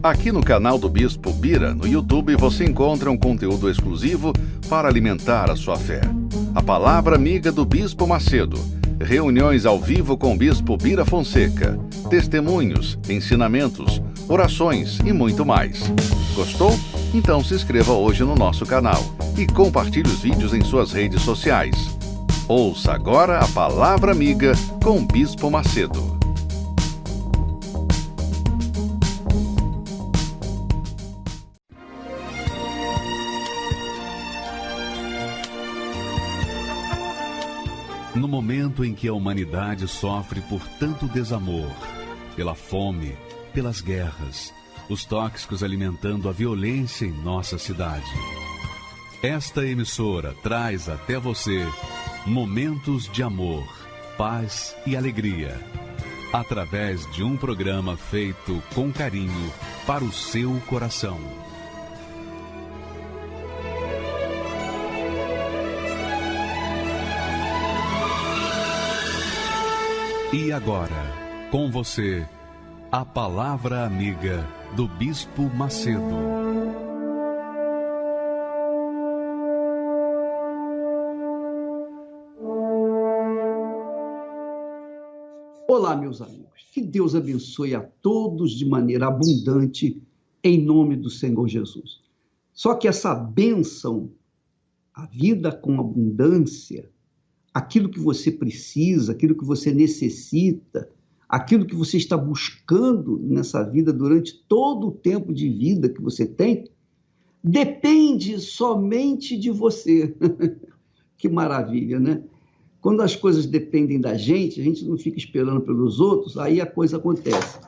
Aqui no canal do Bispo Bira, no YouTube, você encontra um conteúdo exclusivo para alimentar a sua fé. A Palavra Amiga do Bispo Macedo. Reuniões ao vivo com o Bispo Bira Fonseca. Testemunhos, ensinamentos, orações e muito mais. Gostou? Então se inscreva hoje no nosso canal e compartilhe os vídeos em suas redes sociais. Ouça agora a Palavra Amiga com o Bispo Macedo. No momento em que a humanidade sofre por tanto desamor, pela fome, pelas guerras, os tóxicos alimentando a violência em nossa cidade, esta emissora traz até você momentos de amor, paz e alegria, através de um programa feito com carinho para o seu coração. E agora, com você, a Palavra Amiga do Bispo Macedo. Olá, meus amigos. Que Deus abençoe a todos de maneira abundante, em nome do Senhor Jesus. Só que essa bênção, a vida com abundância, aquilo que você precisa, aquilo que você necessita, aquilo que você está buscando nessa vida durante todo o tempo de vida que você tem, depende somente de você. Que maravilha, né? Quando as coisas dependem da gente, a gente não fica esperando pelos outros, aí a coisa acontece.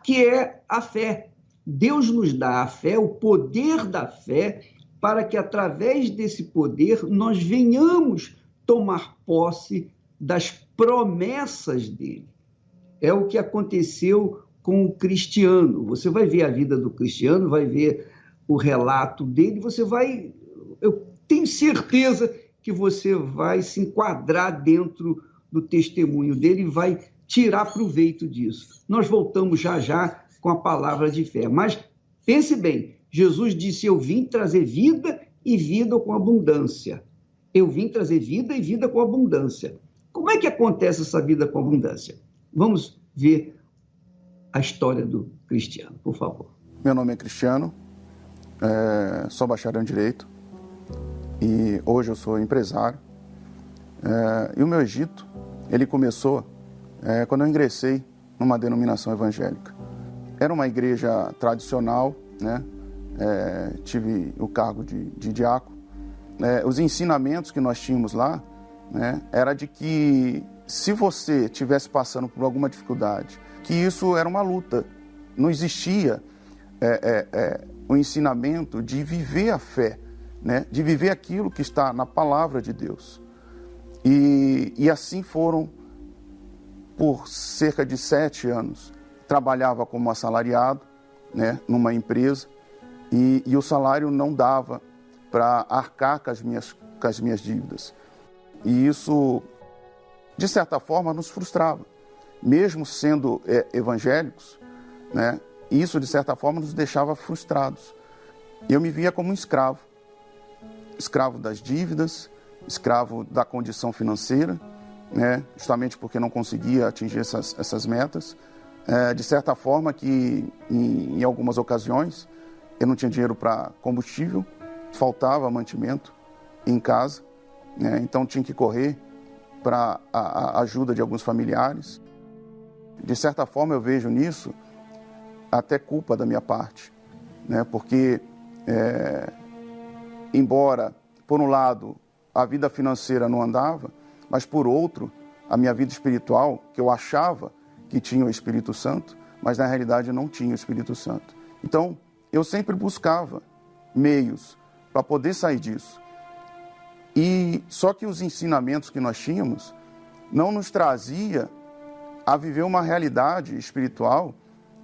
Que é a fé. Deus nos dá a fé, o poder da fé, para que através desse poder nós venhamos tomar posse das promessas dele. É o que aconteceu com o Cristiano. Você vai ver a vida do Cristiano, vai ver o relato dele, eu tenho certeza que você vai se enquadrar dentro do testemunho dele e vai tirar proveito disso. Nós voltamos já com a palavra de fé. Mas pense bem, Jesus disse: eu vim trazer vida e vida com abundância. Eu vim trazer vida e vida com abundância. Como é que acontece essa vida com abundância? Vamos ver a história do Cristiano, por favor. Meu nome é Cristiano, sou bacharel em Direito e hoje eu sou empresário. E o meu Egito, ele começou quando eu ingressei numa denominação evangélica. Era uma igreja tradicional, né? Tive o cargo de diácono. Os ensinamentos que nós tínhamos lá, né, era de que se você estivesse passando por alguma dificuldade, que isso era uma luta. Não existia o ensinamento de viver a fé, né, de viver aquilo que está na palavra de Deus. E assim foram por cerca de 7 anos. Trabalhava como assalariado, né, numa empresa e o salário não dava para arcar com as minhas dívidas. E isso, de certa forma, nos frustrava. Mesmo sendo evangélicos, né, isso, de certa forma, nos deixava frustrados. Eu me via como um escravo. Escravo das dívidas, escravo da condição financeira, né, justamente porque não conseguia atingir essas metas. De certa forma que, em algumas ocasiões, eu não tinha dinheiro para combustível, faltava mantimento em casa, né? Então tinha que correr para a ajuda de alguns familiares. De certa forma eu vejo nisso até culpa da minha parte, né? Porque embora por um lado a vida financeira não andava, mas por outro a minha vida espiritual, que eu achava que tinha o Espírito Santo, mas na realidade não tinha o Espírito Santo. Então eu sempre buscava meios para poder sair disso. E só que os ensinamentos que nós tínhamos não nos trazia a viver uma realidade espiritual,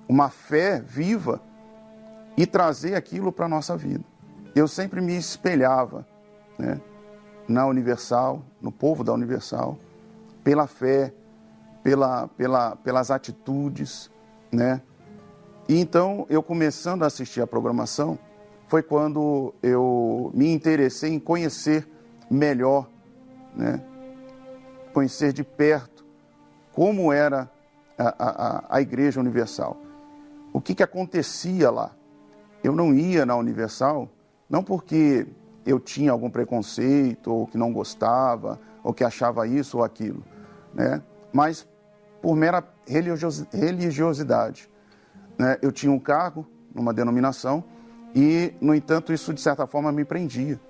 uma fé viva e trazer aquilo para a nossa vida. Eu sempre me espelhava, né, na Universal, no povo da Universal, pela fé, pelas atitudes, né? E então, eu começando a assistir a programação, foi quando eu me interessei em conhecer melhor, né? Conhecer de perto como era a Igreja Universal. O que acontecia lá? Eu não ia na Universal, não porque eu tinha algum preconceito, ou que não gostava, ou que achava isso ou aquilo, né? Mas por mera religiosidade, né? Eu tinha um cargo numa denominação e, no entanto, isso de certa forma me prendia.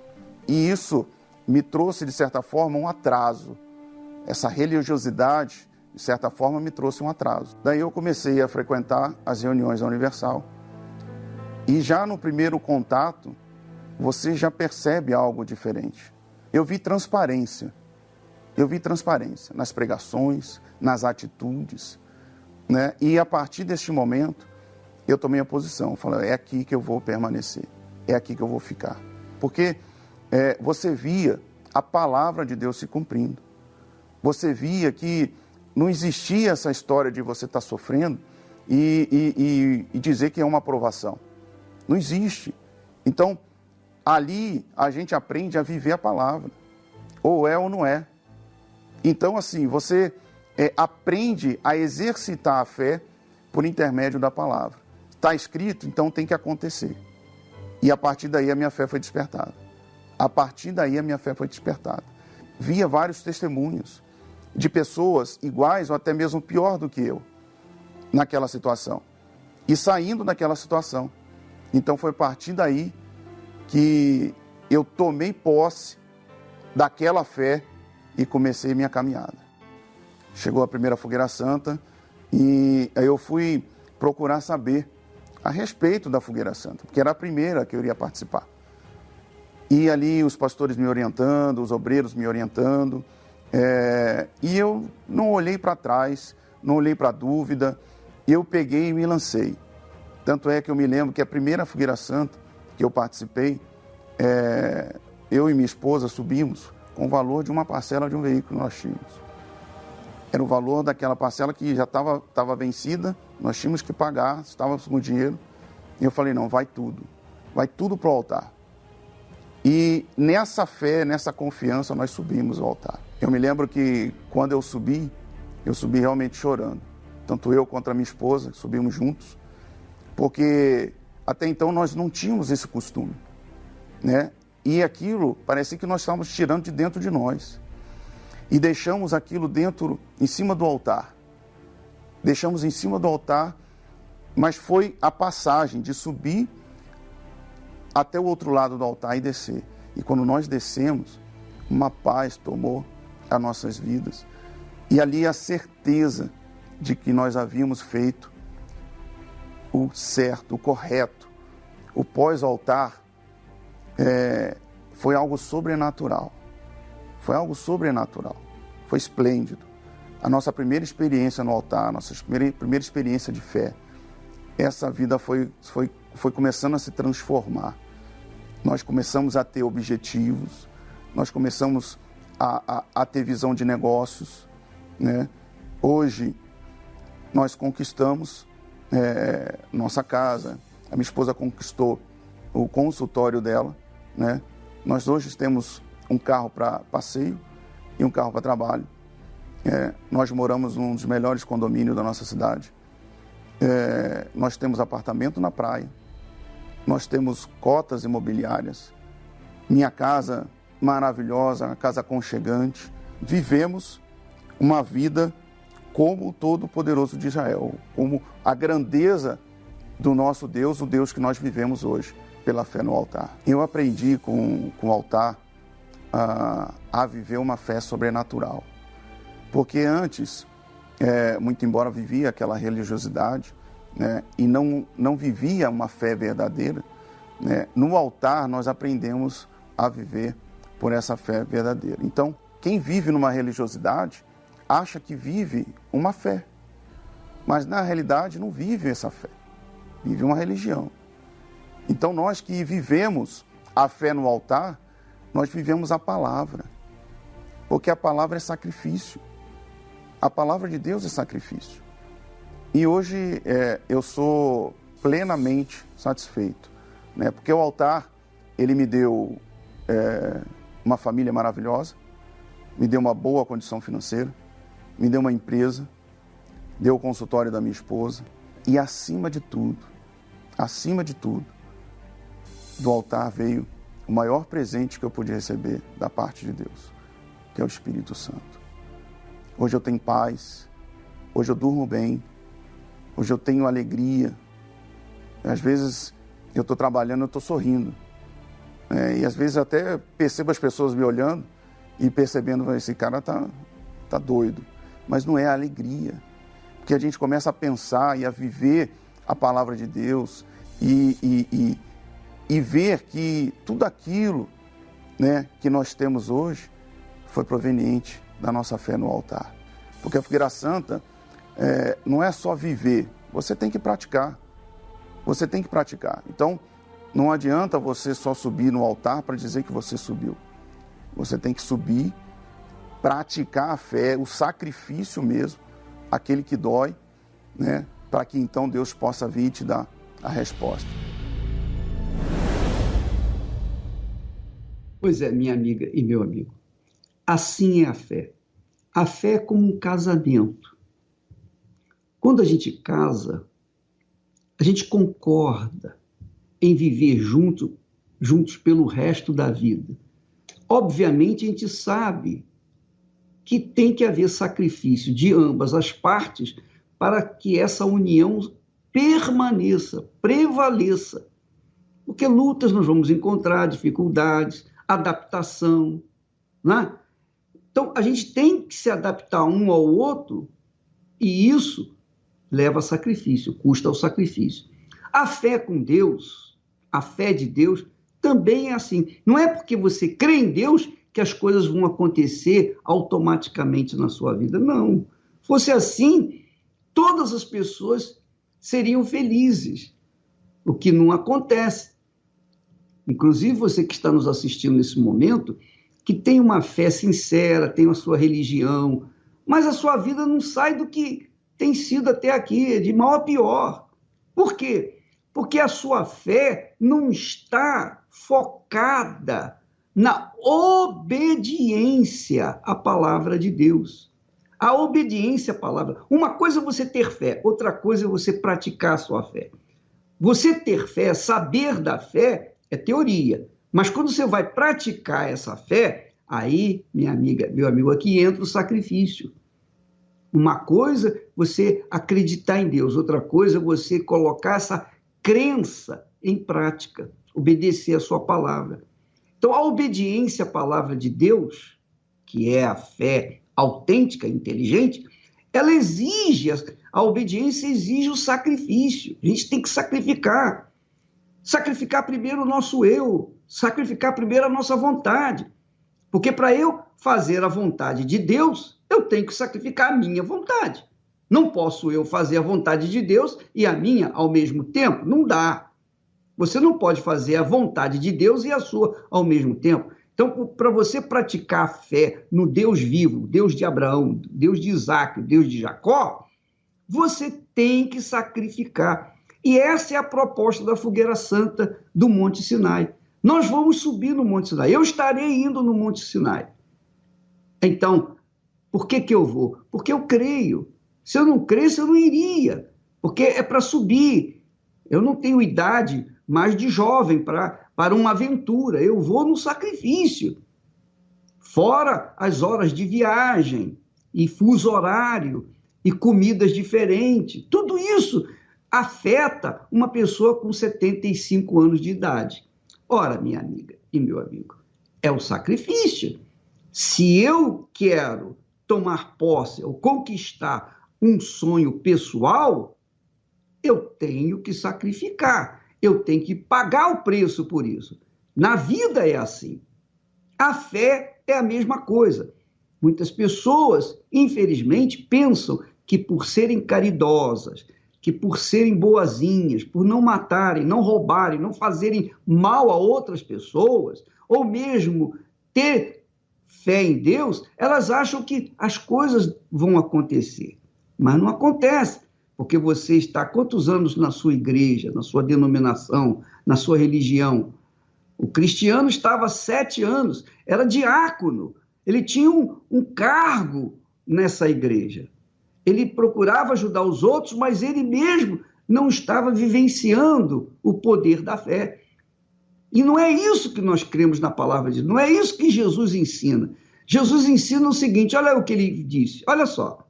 E isso me trouxe, de certa forma, um atraso. Essa religiosidade, de certa forma, me trouxe um atraso. Daí eu comecei a frequentar as reuniões da Universal. E já no primeiro contato, você já percebe algo diferente. Eu vi transparência. Eu vi transparência nas pregações, nas atitudes, né? E a partir deste momento, eu tomei a posição. Falei, é aqui que eu vou permanecer. É aqui que eu vou ficar. Porque você via a palavra de Deus se cumprindo. Você via que não existia essa história de você estar sofrendo e dizer que é uma aprovação. Não existe. Então, ali a gente aprende a viver a palavra. Ou é ou não é. Então, assim, você aprende a exercitar a fé por intermédio da palavra. Está escrito, então tem que acontecer. E a partir daí a minha fé foi despertada. A partir daí a minha fé foi despertada. Via vários testemunhos de pessoas iguais ou até mesmo pior do que eu naquela situação. E saindo daquela situação. Então foi a partir daí que eu tomei posse daquela fé e comecei minha caminhada. Chegou a primeira Fogueira Santa e aí eu fui procurar saber a respeito da Fogueira Santa, porque era a primeira que eu iria participar. E ali os pastores me orientando, os obreiros me orientando, e eu não olhei para trás, não olhei para a dúvida, eu peguei e me lancei. Tanto é que eu me lembro que a primeira Fogueira Santa que eu participei, eu e minha esposa subimos com o valor de uma parcela de um veículo que nós tínhamos. Era o valor daquela parcela que já estava vencida, nós tínhamos que pagar, estávamos com dinheiro. E eu falei, não, vai tudo para o altar. E nessa fé, nessa confiança, nós subimos ao altar. Eu me lembro que quando eu subi realmente chorando. Tanto eu quanto a minha esposa, subimos juntos, porque até então nós não tínhamos esse costume, né? E aquilo, parecia que nós estávamos tirando de dentro de nós. E deixamos aquilo em cima do altar. Deixamos em cima do altar, mas foi a passagem de subir até o outro lado do altar e descer. E quando nós descemos, uma paz tomou as nossas vidas. E ali a certeza de que nós havíamos feito o certo, o correto. O pós-altar foi algo sobrenatural. Foi algo sobrenatural. Foi esplêndido. A nossa primeira experiência no altar, a nossa primeira experiência de fé, essa vida foi começando a se transformar. Nós começamos a ter objetivos, nós começamos a ter visão de negócios, né? Hoje, nós conquistamos nossa casa, a minha esposa conquistou o consultório dela, né? Nós hoje temos um carro para passeio e um carro para trabalho. Nós moramos num dos melhores condomínios da nossa cidade. Nós temos apartamento na praia. Nós temos cotas imobiliárias. Minha casa maravilhosa, uma casa aconchegante. Vivemos uma vida como o Todo-Poderoso de Israel, como a grandeza do nosso Deus, o Deus que nós vivemos hoje, pela fé no altar. Eu aprendi com o altar a viver uma fé sobrenatural. Porque antes, muito embora vivia aquela religiosidade, né, e não vivia uma fé verdadeira, né, no altar nós aprendemos a viver por essa fé verdadeira. Então, quem vive numa religiosidade acha que vive uma fé, mas na realidade não vive essa fé, vive uma religião. Então nós que vivemos a fé no altar, nós vivemos a palavra, porque a palavra é sacrifício. A palavra de Deus é sacrifício. E hoje eu sou plenamente satisfeito, né? Porque o altar, ele me deu uma família maravilhosa, me deu uma boa condição financeira, me deu uma empresa, deu o consultório da minha esposa e, acima de tudo, do altar veio o maior presente que eu podia receber da parte de Deus, que é o Espírito Santo. Hoje eu tenho paz, hoje eu durmo bem, hoje eu tenho alegria. Às vezes eu estou trabalhando, eu estou sorrindo. E às vezes até percebo as pessoas me olhando e percebendo, esse cara tá doido. Mas não é a alegria. Porque a gente começa a pensar e a viver a palavra de Deus e ver que tudo aquilo, né, que nós temos hoje foi proveniente da nossa fé no altar. Porque a fogueira santa não é só viver, você tem que praticar. Você tem que praticar. Então, não adianta você só subir no altar para dizer que você subiu. Você tem que subir, praticar a fé, o sacrifício mesmo, aquele que dói, né, para que então Deus possa vir e te dar a resposta. Pois é, minha amiga e meu amigo. Assim é a fé. A fé é como um casamento. Quando a gente casa, a gente concorda em viver juntos pelo resto da vida. Obviamente, a gente sabe que tem que haver sacrifício de ambas as partes para que essa união permaneça, prevaleça. Porque lutas nós vamos encontrar, dificuldades, adaptação, né? Então, a gente tem que se adaptar um ao outro e isso leva a sacrifício, custa o sacrifício. A fé com Deus, a fé de Deus, também é assim. Não é porque você crê em Deus que as coisas vão acontecer automaticamente na sua vida. Não. Fosse assim, todas as pessoas seriam felizes, o que não acontece. Inclusive você que está nos assistindo nesse momento, que tem uma fé sincera, tem a sua religião, mas a sua vida não sai do que tem sido até aqui, de mal a pior. Por quê? Porque a sua fé não está focada na obediência à palavra de Deus. A obediência à palavra. Uma coisa é você ter fé, outra coisa é você praticar a sua fé. Você ter fé, saber da fé, é teoria. Mas quando você vai praticar essa fé, aí, minha amiga, meu amigo, aqui entra o sacrifício. Uma coisa é você acreditar em Deus, outra coisa é você colocar essa crença em prática, obedecer a sua palavra. Então, a obediência à palavra de Deus, que é a fé autêntica, inteligente, ela exige, a obediência exige o sacrifício. A gente tem que sacrificar. Sacrificar primeiro o nosso eu, sacrificar primeiro a nossa vontade. Porque para eu fazer a vontade de Deus, eu tenho que sacrificar a minha vontade. Não posso eu fazer a vontade de Deus e a minha ao mesmo tempo? Não dá. Você não pode fazer a vontade de Deus e a sua ao mesmo tempo. Então, para você praticar a fé no Deus vivo, Deus de Abraão, Deus de Isaac, Deus de Jacó, você tem que sacrificar. E essa é a proposta da fogueira santa do Monte Sinai. Nós vamos subir no Monte Sinai. Eu estarei indo no Monte Sinai. Então, por que eu vou? Porque eu creio. Se eu não cresce, eu não iria. Porque é para subir. Eu não tenho idade mais de jovem para uma aventura. Eu vou no sacrifício. Fora as horas de viagem, e fuso horário, e comidas diferentes. Tudo isso afeta uma pessoa com 75 anos de idade. Ora, minha amiga e meu amigo, é o sacrifício. Se eu quero tomar posse ou conquistar um sonho pessoal, eu tenho que sacrificar, eu tenho que pagar o preço por isso. Na vida é assim. A fé é a mesma coisa. Muitas pessoas, infelizmente, pensam que por serem caridosas, que por serem boazinhas, por não matarem, não roubarem, não fazerem mal a outras pessoas, ou mesmo ter fé em Deus, elas acham que as coisas vão acontecer. Mas não acontece, porque você está há quantos anos na sua igreja, na sua denominação, na sua religião? O cristiano estava há 7 anos, era diácono, ele tinha um cargo nessa igreja. Ele procurava ajudar os outros, mas ele mesmo não estava vivenciando o poder da fé. E não é isso que nós cremos na palavra de Deus, não é isso que Jesus ensina. Jesus ensina o seguinte, olha o que ele disse, olha só.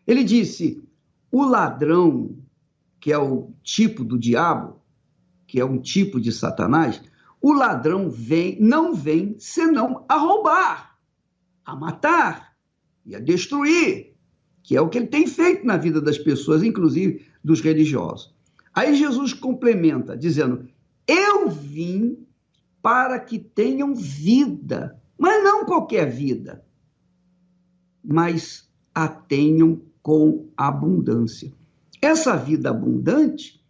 Ele disse, o ladrão, que é o tipo do diabo, que é um tipo de Satanás, o ladrão não vem senão a roubar, a matar e a destruir, que é o que ele tem feito na vida das pessoas, inclusive dos religiosos. Aí Jesus complementa, dizendo, eu vim para que tenham vida, mas não qualquer vida, mas a tenham com abundância. Essa vida abundante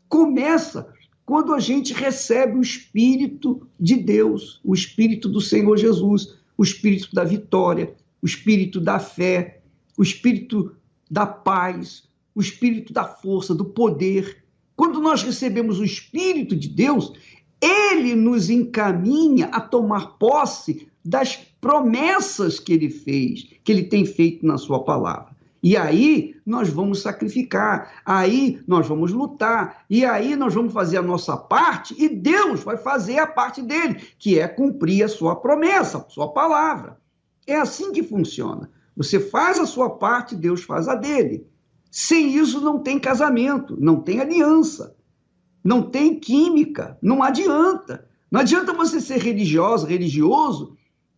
começa quando a gente recebe o Espírito de Deus, o Espírito do Senhor Jesus, o Espírito da vitória, o Espírito da fé, o Espírito da paz, o Espírito da força, do poder. Quando nós recebemos o Espírito de Deus, ele nos encaminha a tomar posse das promessas que ele fez, que ele tem feito na sua palavra. E aí nós vamos sacrificar, aí nós vamos lutar, e aí nós vamos fazer a nossa parte, e Deus vai fazer a parte dele, que é cumprir a sua promessa, a sua palavra. É assim que funciona. Você faz a sua parte, Deus faz a dele. Sem isso não tem casamento, não tem aliança, não tem química, não adianta. Não adianta você ser religioso,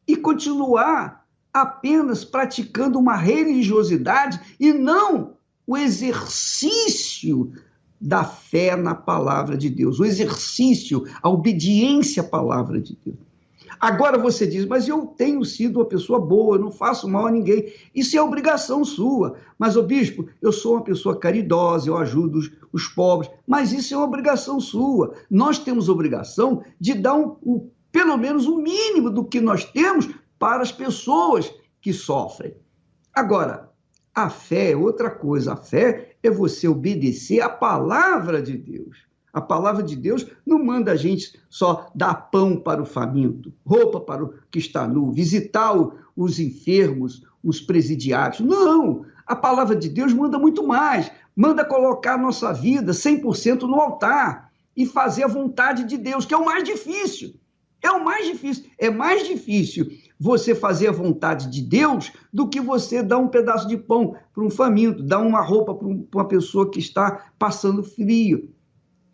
e continuar apenas praticando uma religiosidade e não o exercício da fé na palavra de Deus, o exercício, a obediência à palavra de Deus. Agora você diz, mas eu tenho sido uma pessoa boa, eu não faço mal a ninguém. Isso é obrigação sua. Mas, bispo, eu sou uma pessoa caridosa, eu ajudo os pobres. Mas isso é uma obrigação sua. Nós temos obrigação de dar pelo menos o mínimo do que nós temos para as pessoas que sofrem. Agora, a fé é outra coisa. A fé é você obedecer à palavra de Deus. A palavra de Deus não manda a gente só dar pão para o faminto, roupa para o que está nu, visitar os enfermos, os presidiários. Não! A palavra de Deus manda muito mais. Manda colocar a nossa vida 100% no altar e fazer a vontade de Deus, que é o mais difícil. É o mais difícil. É mais difícil você fazer a vontade de Deus do que você dar um pedaço de pão para um faminto, dar uma roupa para uma pessoa que está passando frio.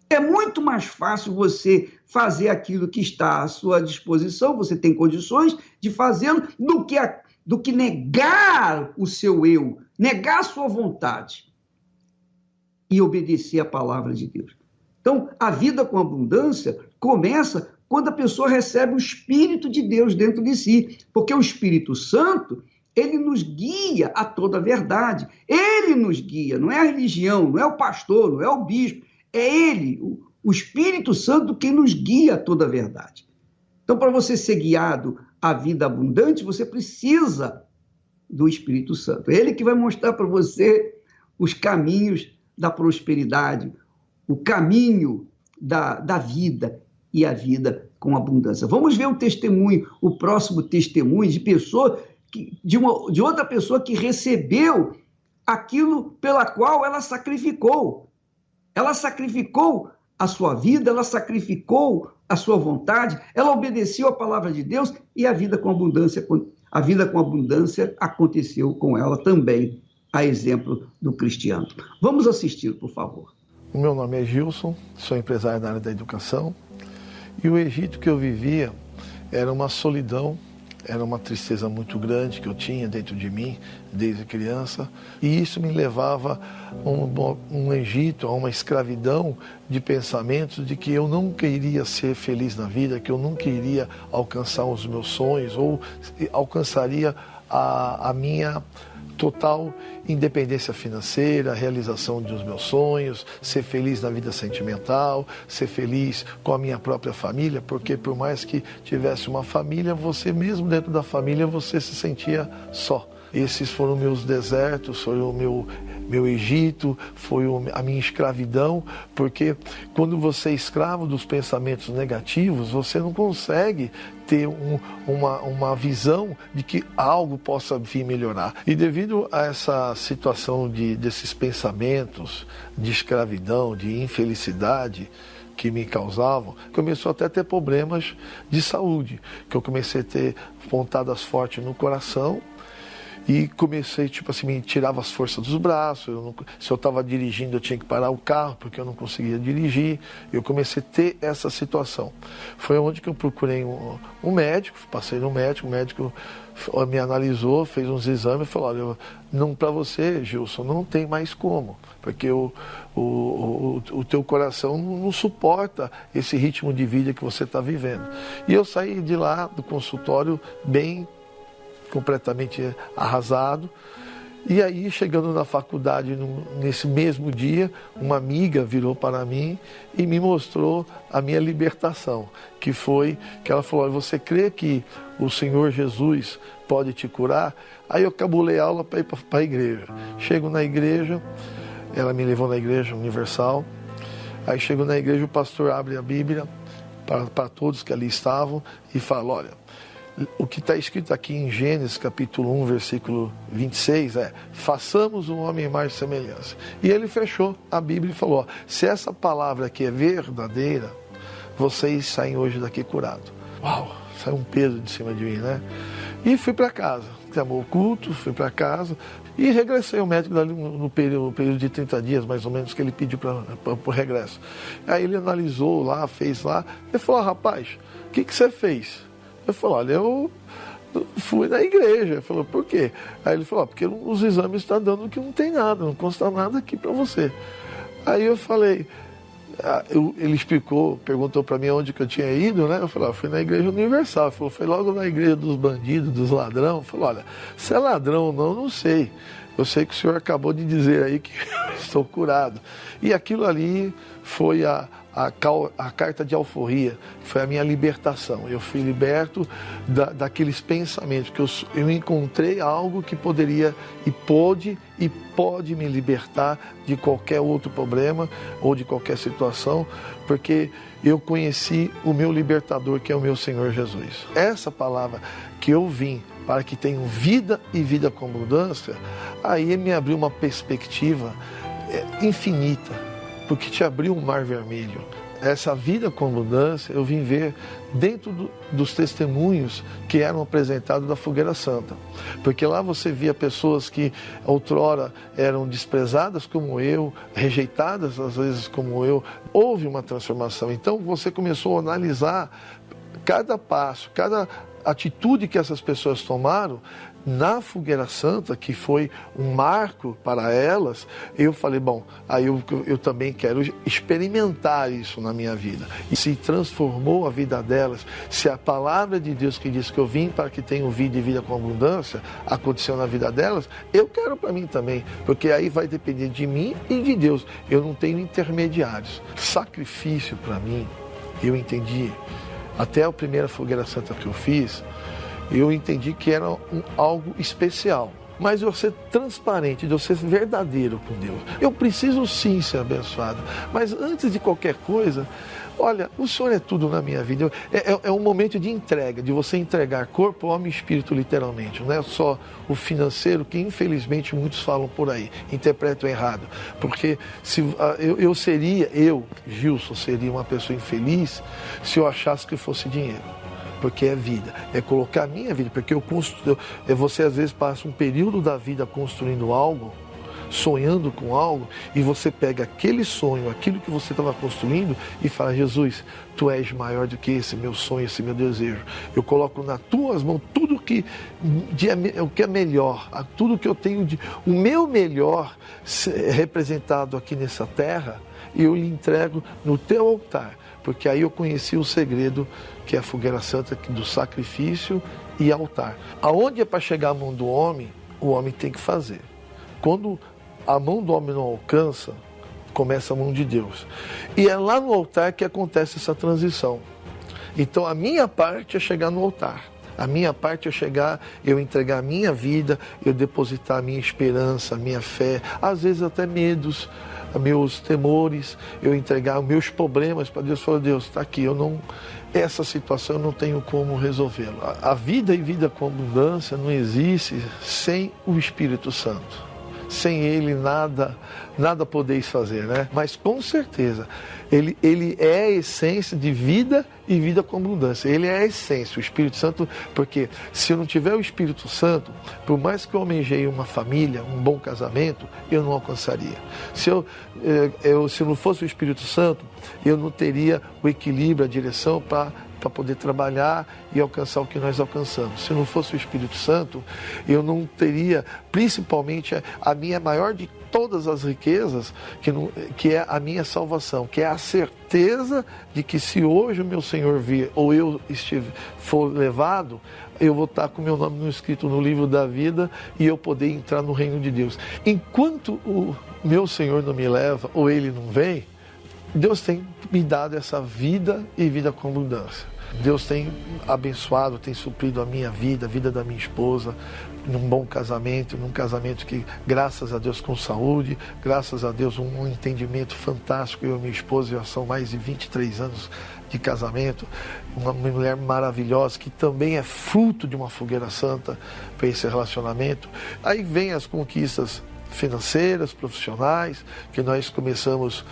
É muito mais fácil você fazer aquilo que está à sua disposição, você tem condições de fazê-lo, do que negar o seu eu, negar a sua vontade e obedecer à palavra de Deus. Então, a vida com abundância começa quando a pessoa recebe o Espírito de Deus dentro de si, porque o Espírito Santo, ele nos guia a toda a verdade. Ele nos guia, não é a religião, não é o pastor, não é o bispo, é ele, o Espírito Santo, quem nos guia a toda a verdade. Então, para você ser guiado à vida abundante, você precisa do Espírito Santo. É ele que vai mostrar para você os caminhos da prosperidade, o caminho da vida e a vida com abundância. Vamos ver o próximo testemunho de pessoa, de outra pessoa que recebeu aquilo pela qual ela sacrificou. Ela sacrificou a sua vida, ela sacrificou a sua vontade, ela obedeceu a palavra de Deus e a vida com abundância aconteceu com ela também, a exemplo do Cristiano. Vamos assistir, por favor. O meu nome é Gilson, sou empresário na área da educação e o Egito que eu vivia era uma solidão, era uma tristeza muito grande que eu tinha dentro de mim desde criança e isso me levava a um Egito, a uma escravidão de pensamentos de que eu nunca iria ser feliz na vida, que eu nunca iria alcançar os meus sonhos ou alcançaria a minha total independência financeira, realização dos meus sonhos, ser feliz na vida sentimental, ser feliz com a minha própria família, porque por mais que tivesse uma família, você mesmo dentro da família, você se sentia só. esses foram meus desertos, foi o meu Egito, foi a minha escravidão, porque quando você é escravo dos pensamentos negativos, você não consegue ter uma visão de que algo possa vir melhorar. E devido a essa situação desses pensamentos de escravidão, de infelicidade que me causavam, começou até a ter problemas de saúde, que eu comecei a ter pontadas fortes no coração, e comecei, tipo assim, me tirava as forças dos braços. Se eu estava dirigindo, eu tinha que parar o carro, porque eu não conseguia dirigir. Eu comecei a ter essa situação. Foi onde que eu procurei um médico, passei no médico, o médico me analisou, fez uns exames e falou: olha, não, para você, Gilson, não tem mais como, porque o teu coração não suporta esse ritmo de vida que você está vivendo. E eu saí de lá, do consultório, completamente arrasado. E aí, chegando na faculdade, nesse mesmo dia, uma amiga virou para mim e me mostrou a minha libertação, que foi que ela falou: você crê que o Senhor Jesus pode te curar? Aí eu cabulei a aula para ir para a igreja. Chego na igreja, ela me levou na igreja universal. Aí chego na igreja, o pastor abre a Bíblia para todos que ali estavam e fala: olha, o que está escrito aqui em Gênesis capítulo 1, versículo 26 é: façamos o homem em imagem e semelhança. E ele fechou a Bíblia e falou: ó, se essa palavra aqui é verdadeira, vocês saem hoje daqui curados. Uau, saiu um peso de cima de mim, né? E fui para casa, acabou o culto, fui para casa e regressei ao médico dali no período de 30 dias, mais ou menos, que ele pediu para o regresso. Aí ele analisou lá, fez lá, e falou: rapaz, o que você fez? Eu falei: olha, eu fui na igreja. Ele falou: por quê? Aí ele falou: porque os exames estão dando que não tem nada, não consta nada aqui para você. Aí eu falei, ele explicou, perguntou para mim onde que eu tinha ido, né? Eu falei: eu fui na igreja universal. Ele falou: foi logo na igreja dos bandidos, dos ladrões. Eu falei: olha, se é ladrão ou não sei. Eu sei que o senhor acabou de dizer aí que estou curado. E aquilo ali foi a carta de alforria, foi a minha libertação. Eu fui liberto daqueles pensamentos, que eu encontrei algo que poderia e pode me libertar de qualquer outro problema ou de qualquer situação, porque eu conheci o meu libertador, que é o meu Senhor Jesus. Essa palavra que eu vim para que tenham vida e vida com abundância, aí me abriu uma perspectiva infinita, porque te abriu um mar vermelho. Essa vida com abundância eu vim ver dentro dos testemunhos que eram apresentados da Fogueira Santa. Porque lá você via pessoas que outrora eram desprezadas como eu, rejeitadas às vezes como eu. Houve uma transformação. Então você começou a analisar cada passo, cada atitude que essas pessoas tomaram na Fogueira Santa, que foi um marco para elas. Eu falei: bom, aí eu também quero experimentar isso na minha vida. E se transformou a vida delas, se a palavra de Deus que diz que eu vim para que tenham vida e vida com abundância, aconteceu na vida delas, eu quero para mim também, porque aí vai depender de mim e de Deus. Eu não tenho intermediários. Sacrifício para mim, eu entendi, até a primeira Fogueira Santa que eu fiz, eu entendi que era algo especial. Mas eu ser transparente, de eu ser verdadeiro com Deus. Eu preciso sim ser abençoado. Mas antes de qualquer coisa, olha, o Senhor é tudo na minha vida. É um momento de entrega, de você entregar corpo, alma e espírito, literalmente. Não é só o financeiro, que infelizmente muitos falam por aí, interpretam errado. Porque Gilson, seria uma pessoa infeliz se eu achasse que fosse dinheiro. Porque é vida, é colocar a minha vida, porque você às vezes passa um período da vida construindo algo, sonhando com algo, e você pega aquele sonho, aquilo que você estava construindo e fala: Jesus, Tu és maior do que esse meu sonho, esse meu desejo. Eu coloco nas Tuas mãos tudo o que é melhor, tudo que eu tenho, o meu melhor representado aqui nessa terra, e eu lhe entrego no Teu altar. Porque aí eu conheci o segredo, que é a Fogueira Santa, do sacrifício e altar. Aonde é para chegar a mão do homem, o homem tem que fazer. Quando a mão do homem não alcança, começa a mão de Deus. E é lá no altar que acontece essa transição. Então a minha parte é chegar no altar. A minha parte é eu entregar a minha vida, eu depositar a minha esperança, a minha fé, às vezes até medos, meus temores, eu entregar os meus problemas para Deus. Falar, Deus, está aqui, essa situação eu não tenho como resolvê-la. A vida e vida com abundância não existe sem o Espírito Santo. Sem Ele nada podeis fazer, né? Mas com certeza, Ele é a essência de vida e vida com abundância. Ele é a essência, o Espírito Santo, porque se eu não tiver o Espírito Santo, por mais que eu almejei uma família, um bom casamento, eu não alcançaria. Se não fosse o Espírito Santo, eu não teria o equilíbrio, a direção para poder trabalhar e alcançar o que nós alcançamos. Se não fosse o Espírito Santo, eu não teria, principalmente, a minha maior de todas as riquezas, que é a minha salvação, que é a certeza de que se hoje o meu Senhor vir, ou eu for levado, eu vou estar com o meu nome escrito no livro da vida e eu poder entrar no reino de Deus. Enquanto o meu Senhor não me leva, ou Ele não vem, Deus tem me dado essa vida e vida com abundância. Deus tem abençoado, tem suprido a minha vida, a vida da minha esposa, num bom casamento, num casamento que, graças a Deus, com saúde, graças a Deus, um entendimento fantástico. Eu e minha esposa já são mais de 23 anos de casamento, uma mulher maravilhosa que também é fruto de uma fogueira santa para esse relacionamento. Aí vem as conquistas financeiras, profissionais, que nós começamos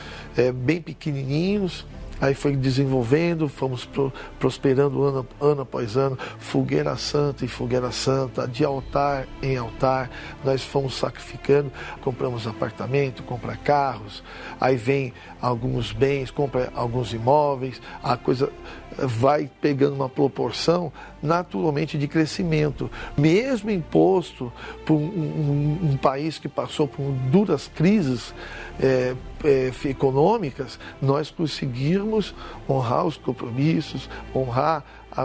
bem pequenininhos, aí foi desenvolvendo, fomos prosperando ano após ano, fogueira santa e fogueira santa, de altar em altar, nós fomos sacrificando, compramos apartamento, compra carros, aí vem alguns bens, compra alguns imóveis, a coisa vai pegando uma proporção naturalmente de crescimento. Mesmo imposto por um país que passou por duras crises econômicas, nós conseguirmos honrar os compromissos, honrar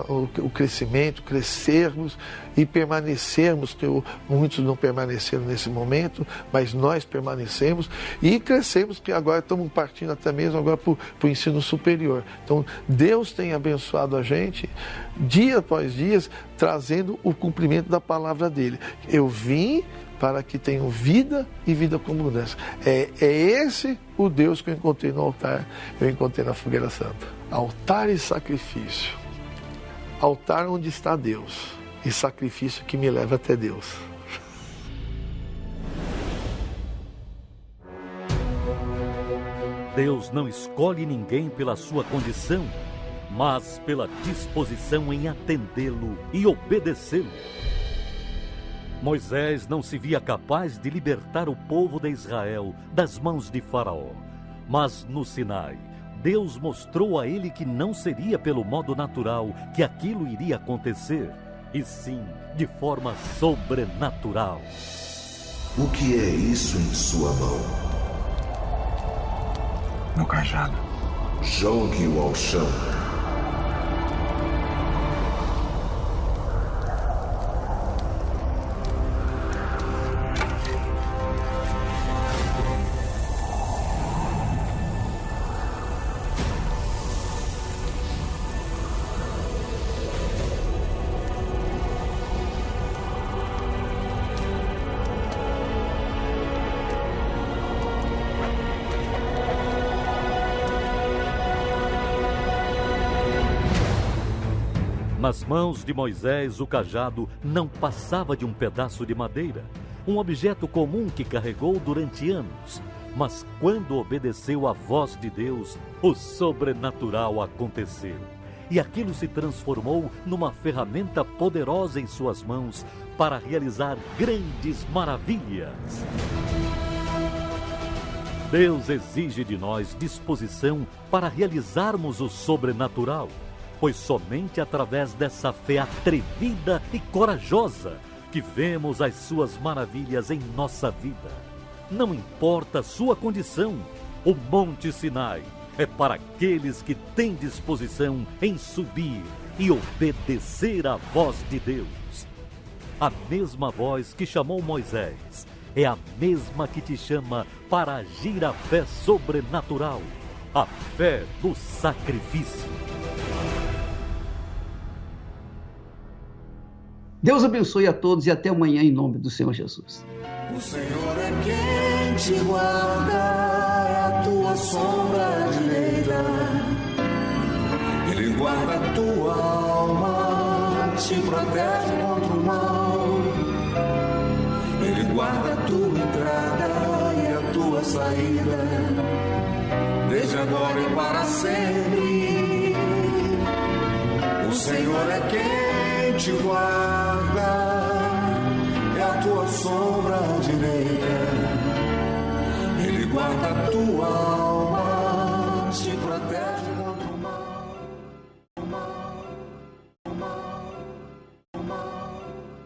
o crescimento, crescermos e permanecermos, que muitos não permaneceram nesse momento, mas nós permanecemos e crescemos, que agora estamos partindo até mesmo agora para o ensino superior. Então, Deus tem abençoado a gente, dia após dia, trazendo o cumprimento da palavra dele. Eu vim para que tenham vida e vida com abundância. É esse o Deus que eu encontrei no altar, eu encontrei na fogueira santa. Altar e sacrifício. Altar onde está Deus e sacrifício que me leva até Deus. Deus não escolhe ninguém pela sua condição, mas pela disposição em atendê-lo e obedecê-lo. Moisés não se via capaz de libertar o povo de Israel das mãos de Faraó, mas no Sinai, Deus mostrou a ele que não seria pelo modo natural que aquilo iria acontecer, e sim de forma sobrenatural. O que é isso em sua mão? No cajado. Jogue-o ao chão. Nas mãos de Moisés, o cajado não passava de um pedaço de madeira, um objeto comum que carregou durante anos. Mas quando obedeceu à voz de Deus, o sobrenatural aconteceu. E aquilo se transformou numa ferramenta poderosa em suas mãos para realizar grandes maravilhas. Deus exige de nós disposição para realizarmos o sobrenatural, pois somente através dessa fé atrevida e corajosa que vemos as suas maravilhas em nossa vida. Não importa a sua condição, o Monte Sinai é para aqueles que têm disposição em subir e obedecer à voz de Deus. A mesma voz que chamou Moisés é a mesma que te chama para agir a fé sobrenatural, a fé do sacrifício. Deus abençoe a todos e até amanhã em nome do Senhor Jesus. O Senhor é quem te guarda, é a tua sombra direita. Ele guarda a tua alma, te protege contra o mal. Ele guarda a tua entrada e a tua saída, desde agora e para sempre. O Senhor é quem te guarda, é a tua sombra direita. Ele guarda a tua alma, te protege.